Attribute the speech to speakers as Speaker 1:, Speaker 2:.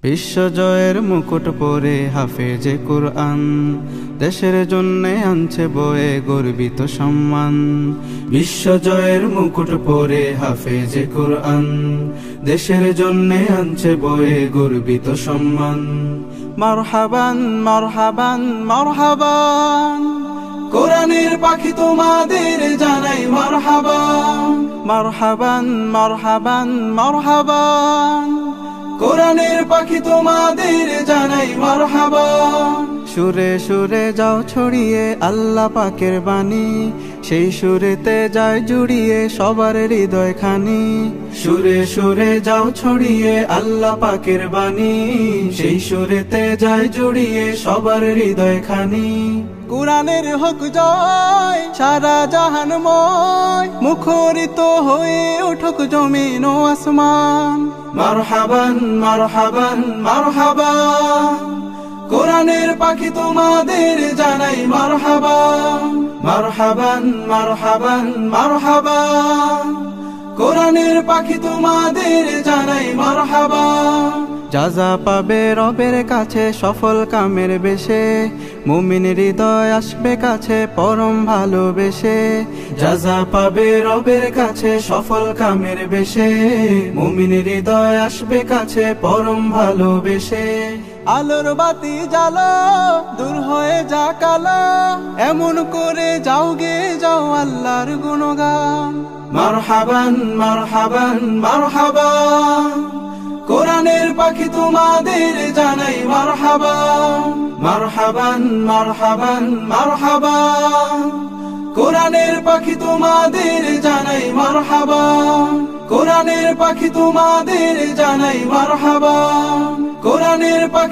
Speaker 1: বিশ্বজয়ের মুকুট পরে হাফেজে কুরআন, দেশের জন্যে আনছে বয়ে গর্বিত সম্মান। বিশ্বজয়ের মুকুট পরে হাফেজে কুরআন, দেশের জন্যে আনছে বয়ে গর্বিত সম্মান। মারহাবান মারহাবান মারহাবান, কোরআনের পাখি তোমাদের জানাই মারহাবান। মারহাবান মারহাবান মারহাবান, কোরআনের পাখি তোমাদের জানাই মারহাবান। সুরে সুরে যাও ছড়িয়ে আল্লাহ পাকের বাণী, সেই সুরেতে যায় জুড়িয়ে সবার হৃদয় খানি। সুরে সুরে যাও ছড়িয়ে আল্লাহ পাকের বাণী, সেই সুরেতে যায় জুড়িয়ে সবার হৃদয় খানি। কোরআনের হোক জয় সারা জাহানময়, মুখরিত হয়ে উঠুক জমিন ও আসমান। মারহাবান মারহাবান মারহাবান, কোরআনের পাখি তোমাদের জানাই মারহাবান। মারহাবান মারহাবান মারহাবান, কোরআনের পাখি তোমাদের জানাই মারহাবান। যাজা পাবে রবের কাছে সফল কামের বেশে, মুমিন হৃদয় আসবে কাছে পরম ভালোবেসে। যাজা পাবে রবের কাছে সফল কামের বেশে, মুমিন হৃদয় আসবে কাছে পরম ভালোবেসে। আলোর বাতি জ্বালো দূর হয়ে যা কালো, এমন করে যাও গে যাও আল্লাহর গুণগান। মারহাবান মারহাবান মারহাবান, কোরআনের পাখি তোমাদের জানাই মারহাবান। মারহাবান মারহাবান মারহাবান, কোরআনের পাখি তোমাদের জানাই মারহাবান। কোরআনের পাখি তোমাদের জানাই মারহাবান। কোরআনের পাখি